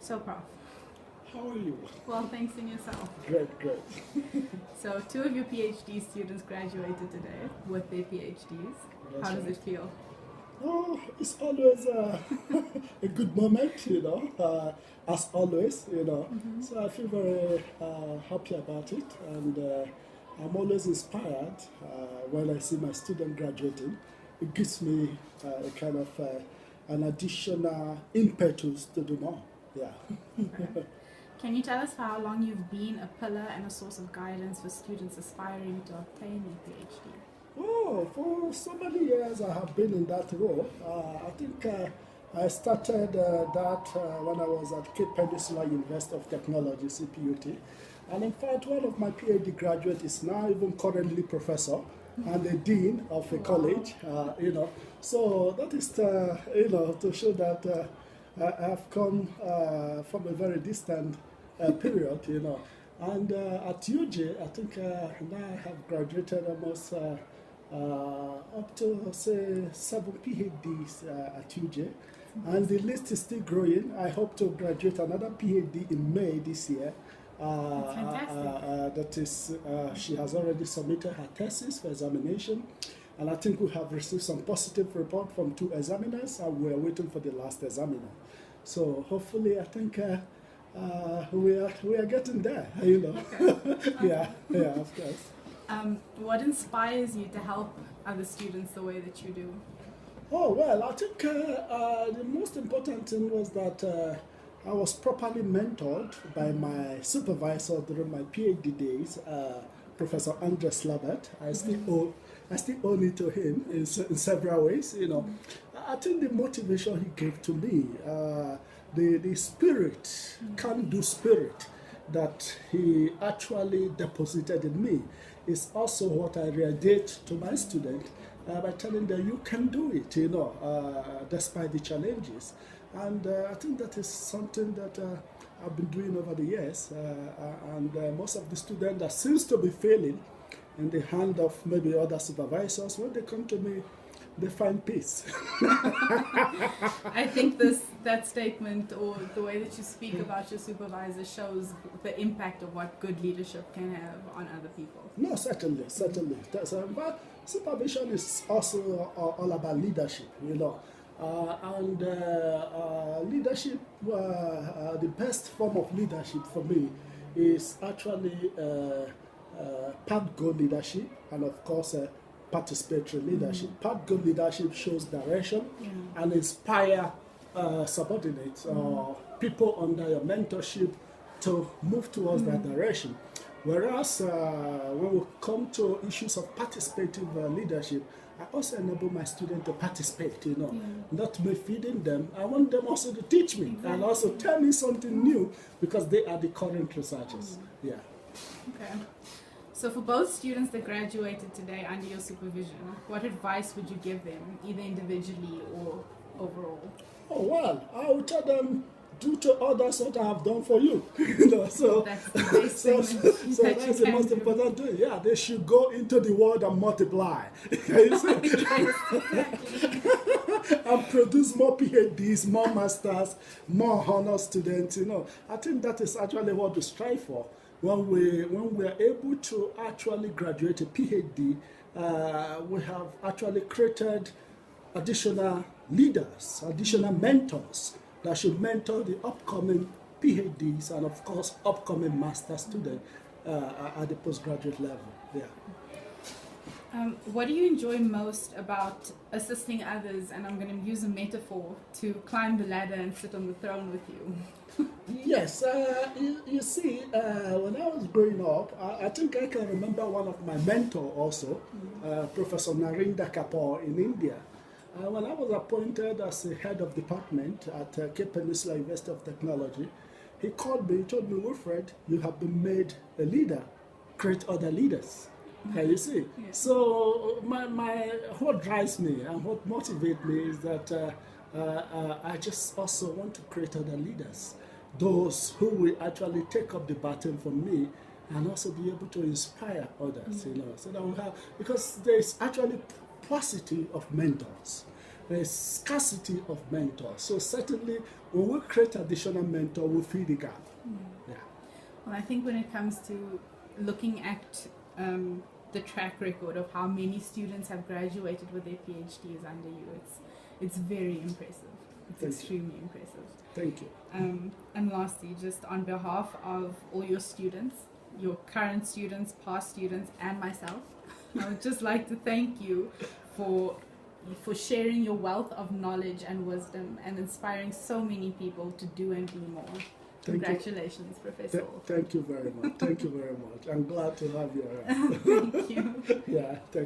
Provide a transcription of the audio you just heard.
So, Prof, How are you? well, thanks in yourself. Great, great. So, two of your PhD students graduated today with their PhDs. That's How does right. it feel? Oh, it's always a good moment, as always, So I feel very happy about it, and I'm always inspired when I see my student graduating. It gives me a kind of an additional impetus to do more. Yeah. Okay. Can you tell us for how long you've been a pillar and a source of guidance for students aspiring to obtain a PhD? Oh, for so many years I have been in that role. I think I started that when I was at Cape Peninsula University of Technology, CPUT. And in fact, one of my PhD graduates is now even currently professor and the dean of a college, So that is, to show that I have come from a very distant period, And at UJ, I think now I have graduated almost up to, say, 7 PhDs at UJ. And the list is still growing. I hope to graduate another PhD in May this year. That's fantastic. That is, she has already submitted her thesis for examination. And I think we have received some positive report from 2 examiners, and we're waiting for the last examiner. So hopefully, I think we are getting there, Okay. yeah, of course. What inspires you to help other students the way that you do? Oh, well, I think the most important thing was that I was properly mentored by my supervisor during my PhD days, Professor Andres Labert. I still owe it to him in several ways. I think the motivation he gave to me, the spirit, can-do spirit that he actually deposited in me, is also what I radiate to my students by telling them you can do it, despite the challenges. And I think that is something that I've been doing over the years. And most of the students that seems to be failing in the hand of maybe other supervisors, when they come to me, they find peace. I think that statement or the way that you speak about your supervisor shows the impact of what good leadership can have on other people. No, certainly. But supervision is also all about leadership, and leadership, the best form of leadership for me is actually part goal leadership and, of course, participatory leadership. Part goal leadership shows direction and inspire subordinates or people under your mentorship to move towards that direction. Whereas when we come to issues of participative leadership, I also enable my students to participate, not me feeding them. I want them also to teach me and also tell me something new because they are the current researchers. Yeah. Okay. So for both students that graduated today under your supervision, what advice would you give them, either individually or overall? Oh, well, I would tell them, do to others what I have done for you. So That's the best thing so that that's you the can most do. important thing. Yeah, they should go into the world and multiply. Yes, exactly. And produce more PhDs, more masters, more honor students. I think that is actually what we strive for. When we are able to actually graduate a PhD, we have actually created additional leaders, additional mentors that should mentor the upcoming PhDs and, of course, upcoming master students at the postgraduate level. Yeah. What do you enjoy most about assisting others, and I'm going to use a metaphor, to climb the ladder and sit on the throne with you? Yes, you see, when I was growing up, I think I can remember one of my mentors also, Professor Narendra Kapoor in India. When I was appointed as the head of department at Cape Peninsula University of Technology, he called me, he told me, Wilfred, you have been made a leader, create other leaders. Can you see? Yeah. So what drives me and what motivates me is that I just also want to create other leaders, those who will actually take up the baton from me and also be able to inspire others, so that we have, because there is actually paucity of mentors. there is scarcity of mentors. So certainly, when we create additional mentor, we fill the gap. Yeah. Well, I think when it comes to looking at the track record of how many students have graduated with their PhDs under you, it's very impressive. It's extremely impressive. Thank you. And lastly, just on behalf of all your students, your current students, past students, and myself, I would just like to thank you for sharing your wealth of knowledge and wisdom and inspiring so many people to do and be more. Congratulations, Professor. Thank you very much. Thank you very much. I'm glad to have you around. Thank you. Yeah. Thank